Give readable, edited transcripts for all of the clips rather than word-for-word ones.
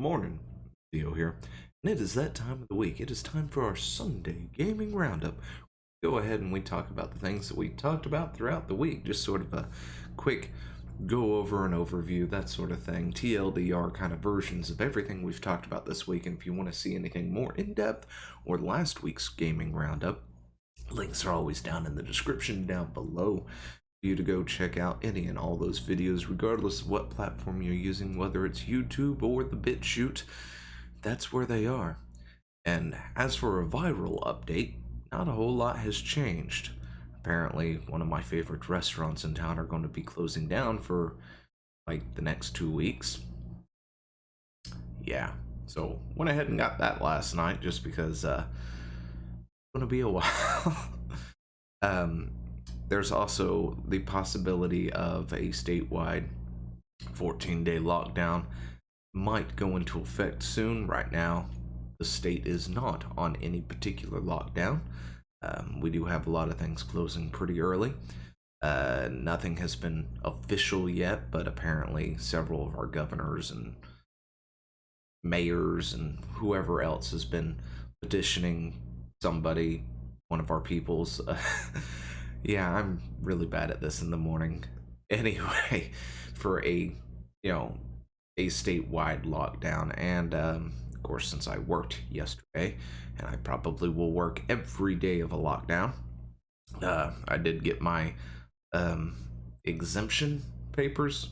morning. Theo here, and it is that time of the week. It is time for our Sunday gaming roundup. Go ahead and we talk about the things that we talked about throughout the week, just sort of a quick go over and overview, that sort of thing, TLDR kind of versions of everything we've talked about this week. And if you want to see anything more in-depth or last week's gaming roundup, links are always down in the description down below for you to go check out any and all those videos, regardless of what platform you're using, whether it's YouTube or the BitChute. That's where they are. And as for a viral update, not a whole lot has changed. Apparently, one of my favorite restaurants in town are going to be closing down for like the next 2 weeks. Yeah, so went ahead and got that last night just because it's going to be a while. There's also the possibility of a statewide 14-day lockdown might go into effect soon. Right now, the state is not on any particular lockdown. We do have a lot of things closing pretty early. Nothing has been official yet, but apparently several of our governors and mayors and whoever else has been petitioning somebody, one of our peoples. Yeah, I'm really bad at this in the morning. Anyway, for a statewide lockdown, and of course, since I worked yesterday, and I probably will work every day of a lockdown, I did get my exemption papers.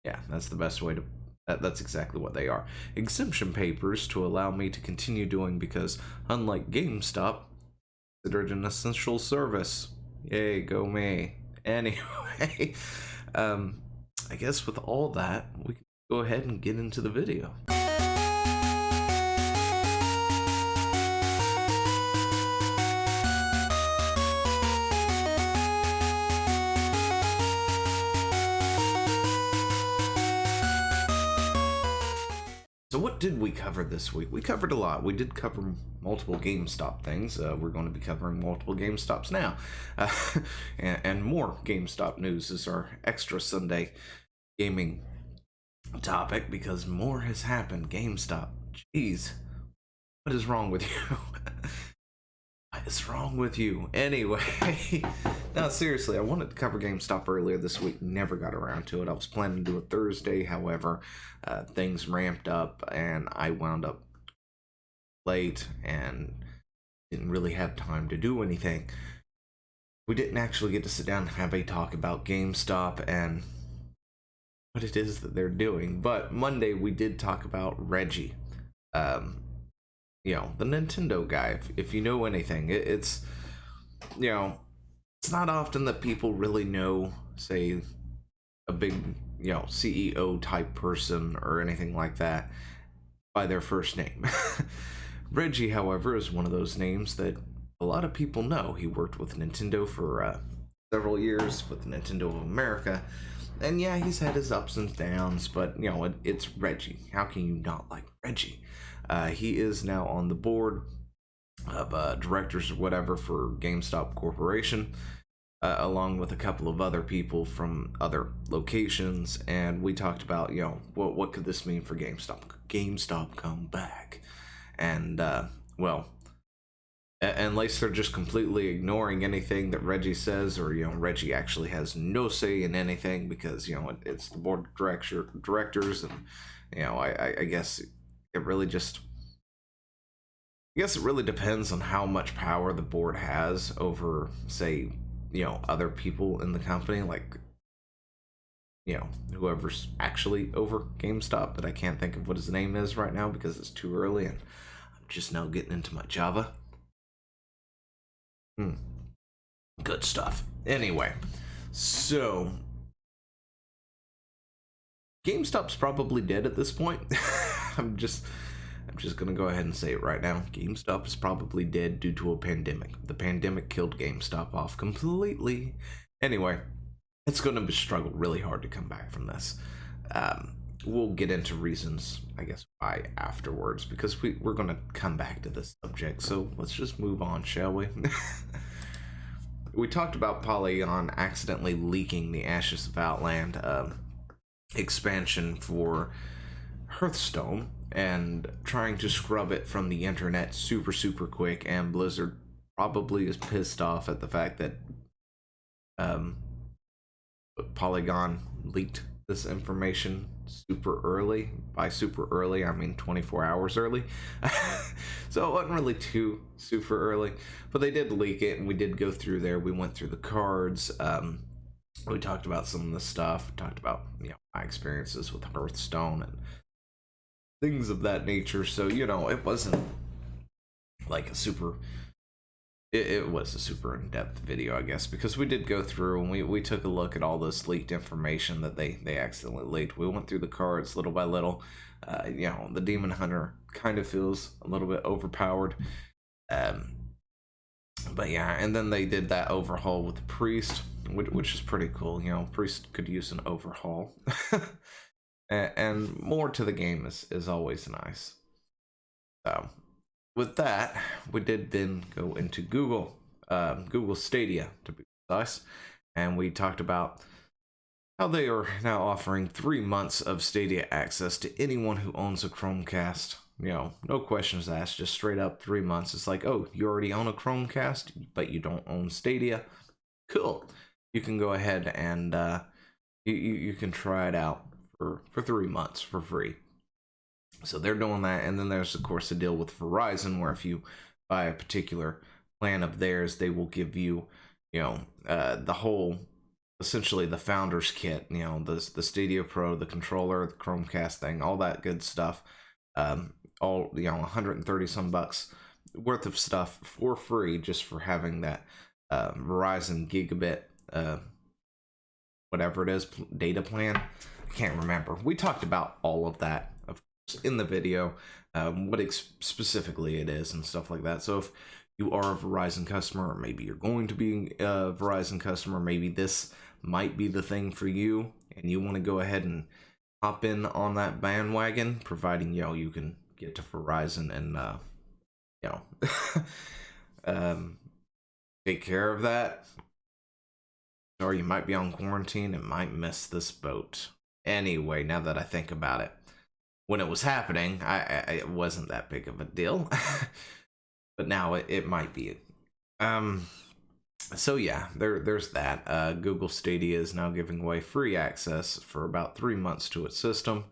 Yeah, that's the best way to. That's exactly what they are. Exemption papers to allow me to continue doing, because unlike GameStop, considered an essential service. Yay, go me. Anyway, I guess with all that, we can go ahead and get into the video. So what did we cover this week? We covered a lot. We did cover multiple GameStop things. We're going to be covering multiple GameStops now. And more GameStop news is our extra Sunday gaming topic, because more has happened. GameStop. Jeez. What is wrong with you? What is wrong with you? Anyway, no, seriously, I wanted to cover GameStop earlier this week. Never got around to it. I was planning to do it Thursday. However, things ramped up and I wound up late and didn't really have time to do anything. We didn't actually get to sit down and have a talk about GameStop and what it is that they're doing. But Monday we did talk about Reggie. The Nintendo guy. If you know anything, it's not often that people really know, say, a big CEO type person or anything like that by their first name. Reggie, however, is one of those names that a lot of people know. He worked with Nintendo for several years with Nintendo of America, and yeah, he's had his ups and downs, but it's Reggie. How can you not like Reggie? He is now on the board of directors or whatever for GameStop Corporation, along with a couple of other people from other locations. And we talked about, what could this mean for GameStop? Could GameStop come back? And, unless they're just completely ignoring anything that Reggie says, or, Reggie actually has no say in anything, because, it's the board of directors, and, I guess it really just, it really depends on how much power the board has over, say, other people in the company, like, whoever's actually over GameStop, that I can't think of what his name is right now because it's too early and I'm just now getting into my Java. Good stuff. Anyway, so GameStop's probably dead at this point. I'm just gonna go ahead and say it right now. GameStop is probably dead due to a pandemic. The pandemic killed GameStop off completely. Anyway, it's gonna struggle really hard to come back from this. We'll get into reasons, I guess, why afterwards, because we're gonna come back to this subject. So let's just move on, shall we? We talked about Polygon accidentally leaking the Ashes of Outland expansion for Hearthstone, and trying to scrub it from the internet super quick, and Blizzard probably is pissed off at the fact that um, Polygon leaked this information super early. By super early, I mean 24 hours early. So it wasn't really too super early, but they did leak it, and we did go through there. We went through the cards. We talked about some of the stuff, talked about, you know, my experiences with Hearthstone and things of that nature. So, you know, it wasn't like a super, it was a super in-depth video, I guess, because we did go through and we took a look at all this leaked information that they accidentally leaked. We went through the cards little by little. You know, the Demon Hunter kind of feels a little bit overpowered. But yeah, and then they did that overhaul with the Priest, which is pretty cool. You know, Priest could use an overhaul. And more to the game is always nice. So with that, we did then go into Google Stadia, to be precise, and we talked about how they are now offering 3 months of Stadia access to anyone who owns a Chromecast. You know, no questions asked, just straight up 3 months. It's like, oh, you already own a Chromecast, but you don't own Stadia? Cool. You can go ahead and you can try it out for 3 months for free. So they're doing that. And then there's, of course, a deal with Verizon where if you buy a particular plan of theirs, they will give you, you know, the whole, essentially the founder's kit, you know, the Stadia Pro, the controller, the Chromecast thing, all that good stuff. All, you know, 130 some bucks worth of stuff for free just for having that Verizon gigabit whatever it is, data plan. I can't remember. We talked about all of that, of course, in the video, what specifically it is and stuff like that. So if you are a Verizon customer, or maybe you're going to be a Verizon customer, maybe this might be the thing for you, and you want to go ahead and hop in on that bandwagon, providing, you know, you can get to Verizon and you know, take care of that. Or you might be on quarantine and might miss this boat. Anyway, now that I think about it, when it was happening, it wasn't that big of a deal. But now it might be. So yeah, there's that. Google Stadia is now giving away free access for about 3 months to its system.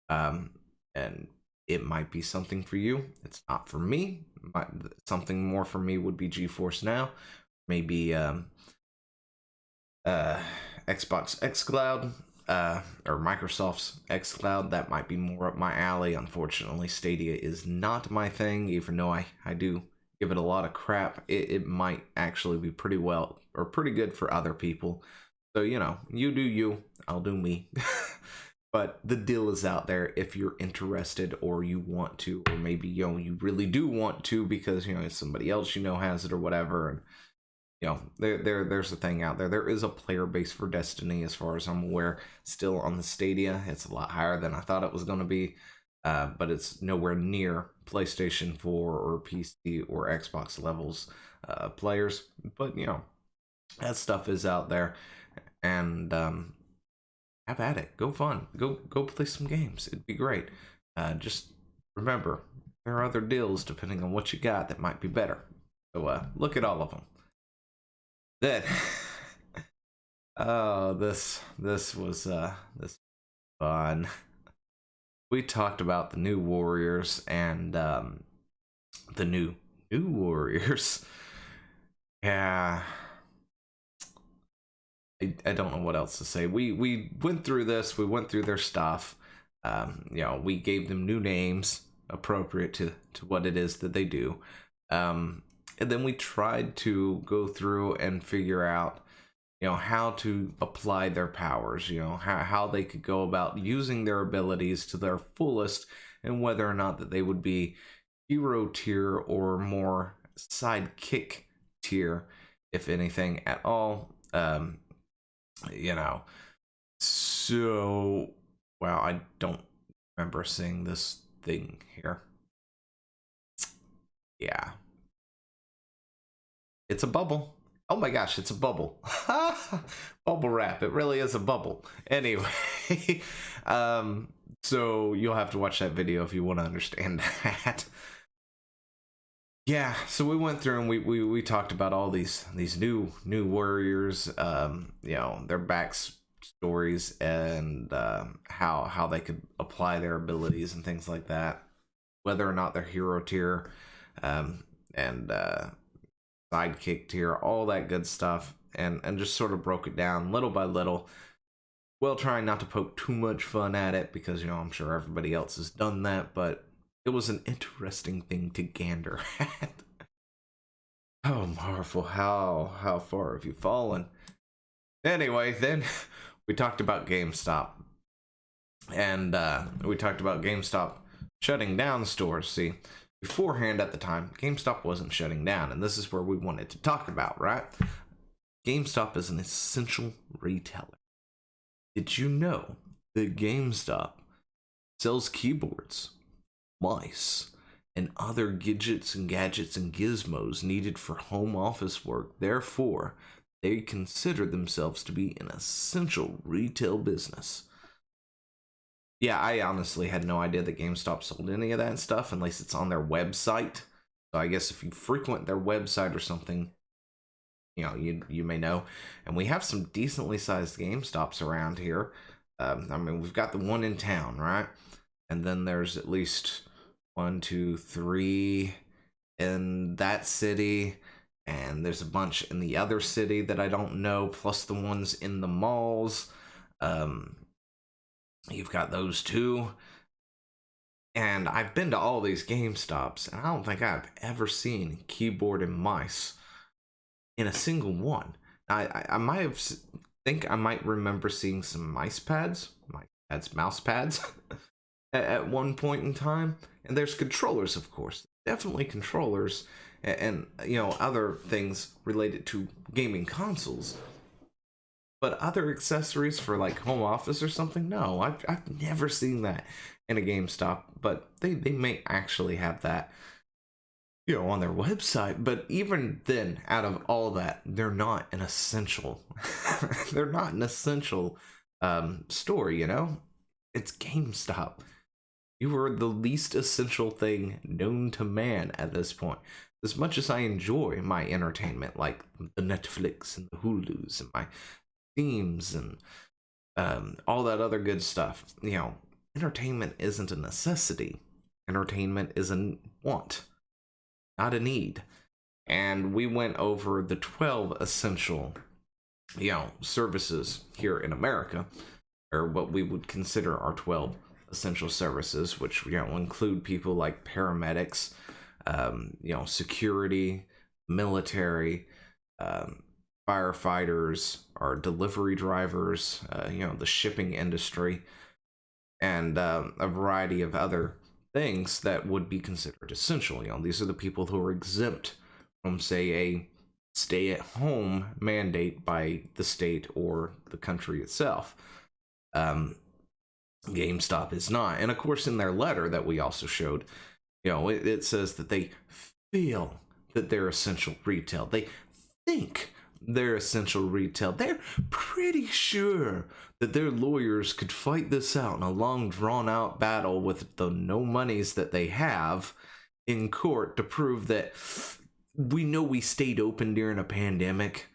And it might be something for you. It's not for me. Something more for me would be GeForce Now. Maybe Xbox xCloud, or Microsoft's xCloud. That might be more up my alley. Unfortunately, Stadia is not my thing, even though I do give it a lot of crap. It might actually be pretty well, or pretty good for other people. So, you know, you do you, I'll do me. But the deal is out there if you're interested, or you want to, or maybe, you know, you really do want to because, you know, somebody else you know has it or whatever. And you know, there's a thing out there. There is a player base for Destiny, as far as I'm aware, still on the Stadia. It's a lot higher than I thought it was going to be, but it's nowhere near PlayStation 4 or PC or Xbox levels players. But, you know, that stuff is out there, and have at it. Go fun. Go play some games. It'd be great. Just remember, there are other deals depending on what you got that might be better. So look at all of them. Then, oh, this was fun. We talked about the new Warriors and the new Warriors. Yeah, I don't know what else to say. We went through this. We went through their stuff. You know, we gave them new names appropriate to what it is that they do. And then we tried to go through and figure out, you know, how to apply their powers, you know, how they could go about using their abilities to their fullest, and whether or not that they would be hero tier or more sidekick tier, if anything at all. You know, so, well, I don't remember seeing this thing here. Yeah. It's a bubble. Oh my gosh, it's a bubble. Bubble wrap. It really is a bubble. Anyway, So you'll have to watch that video if you want to understand that. Yeah, so we went through and we talked about all these new warriors, you know, their backstories and how they could apply their abilities and things like that, whether or not they're hero tier, and sidekick tier, all that good stuff, and just sort of broke it down little by little. Well, trying not to poke too much fun at it because, you know, I'm sure everybody else has done that, but it was an interesting thing to gander at. Oh, Marvel, how far have you fallen? Anyway, then we talked about GameStop. And we talked about GameStop shutting down stores. See, beforehand at the time, GameStop wasn't shutting down, and this is where we wanted to talk about, right? GameStop is an essential retailer. Did you know that GameStop sells keyboards, mice, and other gadgets and gizmos needed for home office work? Therefore, they consider themselves to be an essential retail business. Yeah, I honestly had no idea that GameStop sold any of that stuff unless it's on their website. So I guess if you frequent their website or something, you know, you may know. And we have some decently sized GameStops around here. I mean, we've got the one in town, right? And then there's at least 1, 2, 3 in that city, and there's a bunch in the other city that I don't know, plus the ones in the malls. You've got those two. And I've been to all these GameStops, and I don't think I've ever seen keyboard and mice in a single one. I might have think I might remember seeing some mouse pads at one point in time. And there's controllers, of course, definitely controllers, and you know, other things related to gaming consoles. But other accessories for like home office or something, no, I've never seen that in a GameStop. But they may actually have that, you know, on their website. But even then, out of all that, they're not an essential they're not an essential store, you know. It's GameStop. You are the least essential thing known to man at this point. As much as I enjoy my entertainment, like the Netflix and the Hulus and my Steams and all that other good stuff, you know, entertainment isn't a necessity. Entertainment is a want, not a need. And we went over the 12 essential, you know, services here in America, or what we would consider our 12 essential services, which, you know, include people like paramedics, you know, security, military, firefighters, our delivery drivers, you know, the shipping industry, and a variety of other things that would be considered essential. You know, these are the people who are exempt from, say, a stay-at-home mandate by the state or the country itself. GameStop is not. And of course, in their letter that we also showed, you know, it says that they feel that they're essential retail. They think they're essential retail. They're pretty sure that their lawyers could fight this out in a long, drawn-out battle with the no monies that they have in court to prove that we know we stayed open during a pandemic,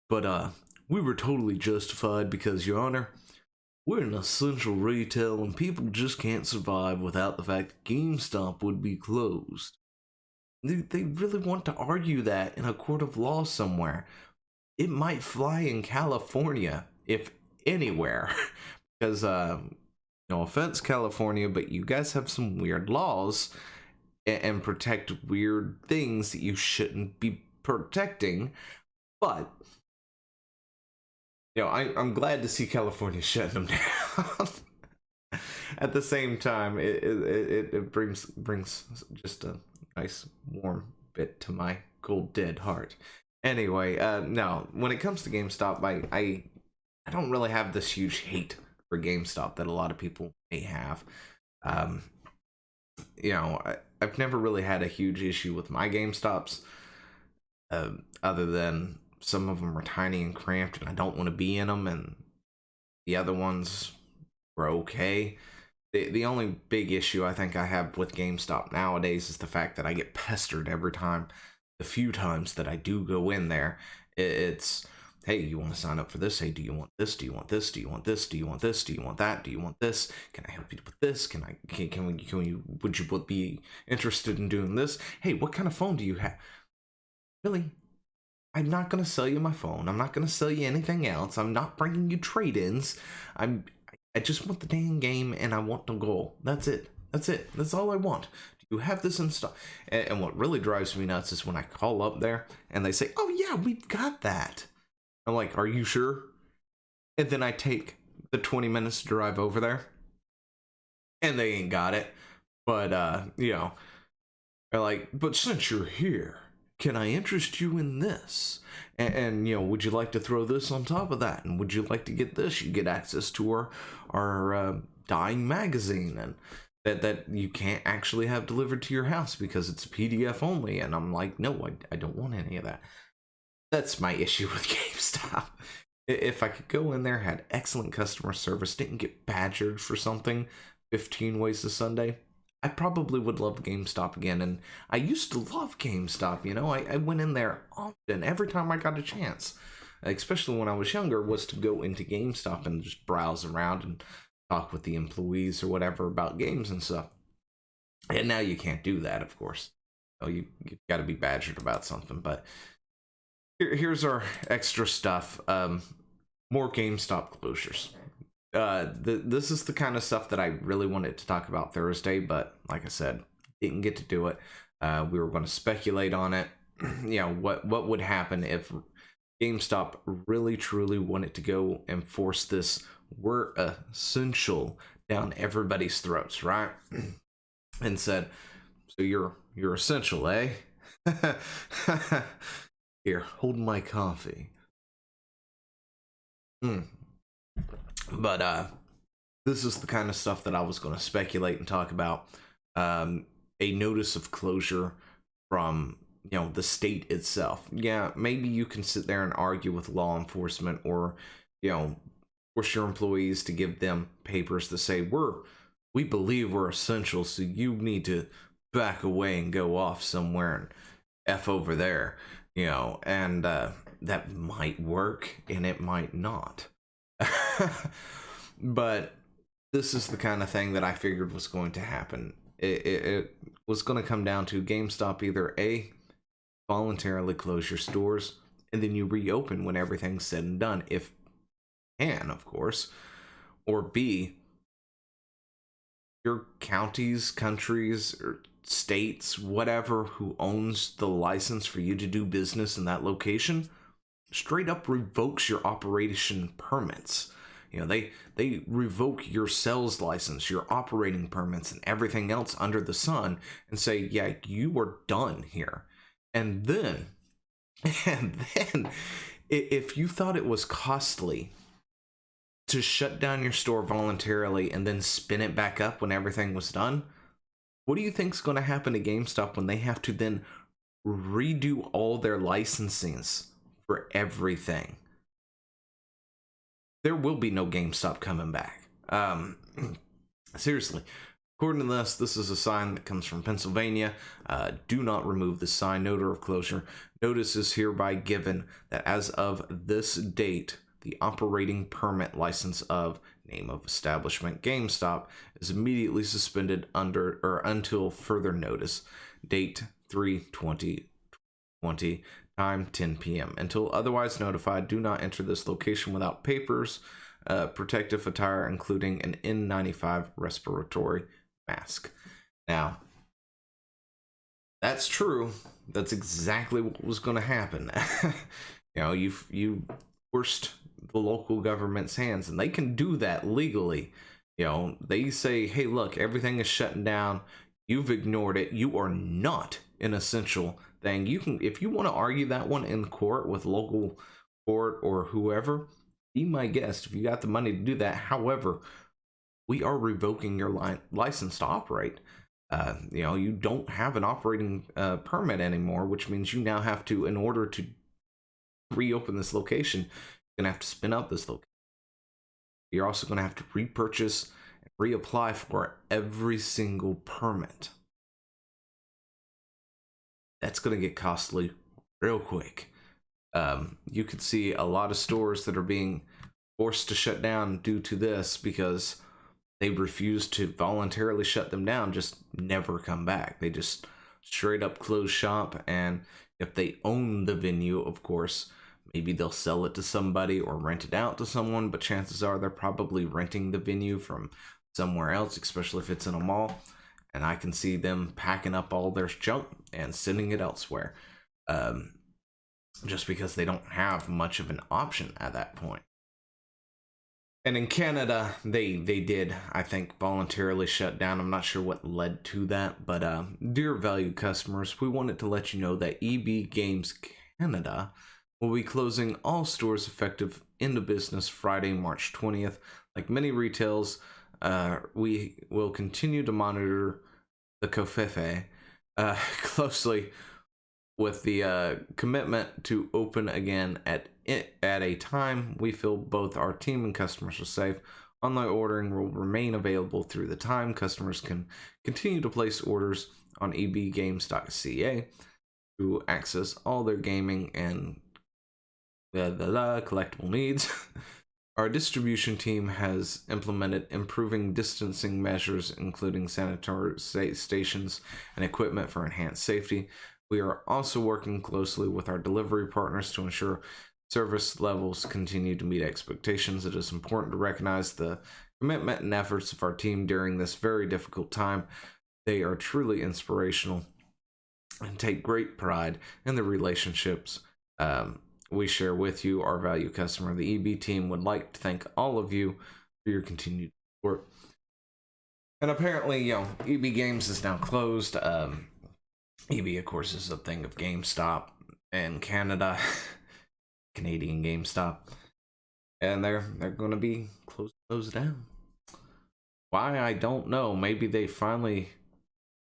but we were totally justified because, Your Honor, we're an essential retail and people just can't survive without the fact that GameStop would be closed. They really want to argue that in a court of law somewhere. It might fly in California, if anywhere, because, no offense, California, but you guys have some weird laws and protect weird things that you shouldn't be protecting. But, you know, I'm glad to see California shutting them down. At the same time, it brings just a nice warm bit to my cold dead heart. Anyway, no, when it comes to GameStop, I don't really have this huge hate for GameStop that a lot of people may have. You know, I've never really had a huge issue with my GameStops, other than some of them are tiny and cramped and I don't want to be in them, and the other ones were okay. The only big issue I think I have with GameStop nowadays is the fact that I get pestered every time. The few times that I do go in there, it's, hey, you want to sign up for this? Hey, do you want this? Do you want this? Do you want this? Do you want this? Do you want that? Do you want this? Can I help you with this? Would you be interested in doing this? Hey, what kind of phone do you have? Really? I'm not going to sell you my phone. I'm not going to sell you anything else. I'm not bringing you trade-ins. I just want the dang game, and I want the goal. That's it. That's it. That's all I want. Do you have this in stock? And what really drives me nuts is when I call up there and they say, oh yeah, we've got that. I'm like, are you sure? And then I take the 20 minutes to drive over there and they ain't got it. But, you know, they're like, but since you're here, can I interest you in this? And you know, would you like to throw this on top of that? And would you like to get this? You get access to our dying magazine, and that you can't actually have delivered to your house because it's a PDF only. And I'm like, no, I don't want any of that. That's my issue with GameStop. If I could go in there, had excellent customer service, didn't get badgered for something 15 ways to Sunday, I probably would love GameStop again. And I used to love GameStop, you know. I went in there often, every time I got a chance, especially when I was younger, was to go into GameStop and just browse around and talk with the employees or whatever about games and stuff. And now you can't do that, of course. So you've got to be badgered about something. But here's our extra stuff. More GameStop closures. This is the kind of stuff that I really wanted to talk about Thursday, but like I said, didn't get to do it. We were going to speculate on it. You know, what would happen if GameStop really truly wanted to go and force this "we're essential" down everybody's throats, right? And said, so you're essential, eh? Here, hold my coffee. But this is the kind of stuff that I was going to speculate and talk about. A notice of closure from, you know, the state itself. Yeah, maybe you can sit there and argue with law enforcement, or, you know, force your employees to give them papers to say we believe we're essential, so you need to back away and go off somewhere and F over there, you know. And that might work and it might not. But this is the kind of thing that I figured was going to happen. It was going to come down to GameStop either A, voluntarily close your stores, and then you reopen when everything's said and done, if you can, of course, or B, your counties, countries, or states, whatever, who owns the license for you to do business in that location, straight up revokes your operation permits. You know, they revoke your sales license, your operating permits, and everything else under the sun, and say, yeah, you are done here. And then if you thought it was costly to shut down your store voluntarily and then spin it back up when everything was done, what do you think's going to happen to GameStop when they have to then redo all their licensings for everything? There will be no GameStop coming back. Seriously. According to this is a sign that comes from Pennsylvania. Do not remove the sign. Notice of closure. Notice is hereby given that as of this date, the operating permit license of name of establishment GameStop is immediately suspended until further notice. Date 3/20/20. Time 10 p.m. Until otherwise notified, do not enter this location without papers, protective attire, including an N95 respiratory mask. Now, that's true. That's exactly what was going to happen. You know, you forced the local government's hands, and they can do that legally. You know, they say, hey, look, everything is shutting down. You've ignored it. You are not an essential thing. You can, if you want to argue that one in court with local court or whoever, be my guest if you got the money to do that. However, we are revoking your license to operate. You know, you don't have an operating permit anymore, which means you now have to, in order to reopen this location, you're gonna have to spin up this location. You're also gonna have to repurchase reapply for every single permit, that's going to get costly real quick. You could see a lot of stores that are being forced to shut down due to this because they refuse to voluntarily shut them down, just never come back. They just straight up close shop. And if they own the venue, of course, maybe they'll sell it to somebody or rent it out to someone, but chances are they're probably renting the venue from somewhere else, especially if it's in a mall. And I can see them packing up all their junk and sending it elsewhere, just because they don't have much of an option at that point. And in Canada, they did, I think, voluntarily shut down. I'm not sure what led to that, but dear valued customers, we wanted to let you know that EB Games Canada will be closing all stores effective into business Friday, March 20th. Like many retails, we will continue to monitor the COFEFE closely with the commitment to open again at a time we feel both our team and customers are safe. Online ordering will remain available through the time. Customers can continue to place orders on ebgames.ca to access all their gaming and collectible needs. Our distribution team has implemented improving distancing measures, including sanitary stations and equipment for enhanced safety. We are also working closely with our delivery partners to ensure service levels continue to meet expectations. It is important to recognize the commitment and efforts of our team during this very difficult time. They are truly inspirational and take great pride in the relationships we share with you, our valued customer. The EB team would like to thank all of you for your continued support. And apparently, EB Games is now closed. EB, of course, is a thing of GameStop in Canada, Canadian GameStop, and they're going to be closing those down. Why, I don't know. Maybe they finally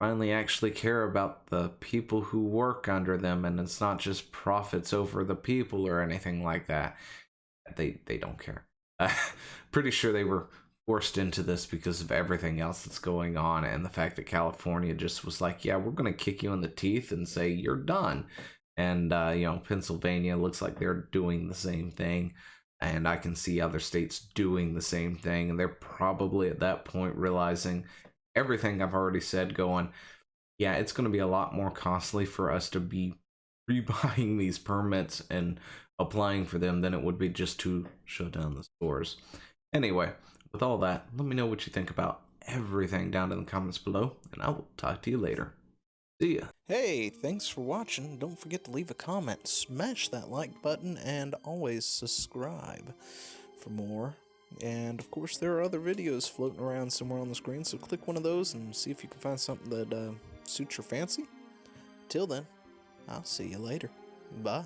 actually care about the people who work under them, and it's not just profits over the people or anything like that. They don't care. Pretty sure they were forced into this because of everything else that's going on, and the fact that California just was like, yeah, we're gonna kick you in the teeth and say you're done. And Pennsylvania looks like they're doing the same thing, and I can see other states doing the same thing, and they're probably at that point realizing everything I've already said, going, yeah, it's going to be a lot more costly for us to be rebuying these permits and applying for them than it would be just to shut down the stores. Anyway, with all that, let me know what you think about everything down in the comments below, and I will talk to you later. See ya. Hey, thanks for watching. Don't forget to leave a comment, smash that like button, and always subscribe for more. And of course, there are other videos floating around somewhere on the screen, so click one of those and see if you can find something that suits your fancy. Till then, I'll see you later. Bye.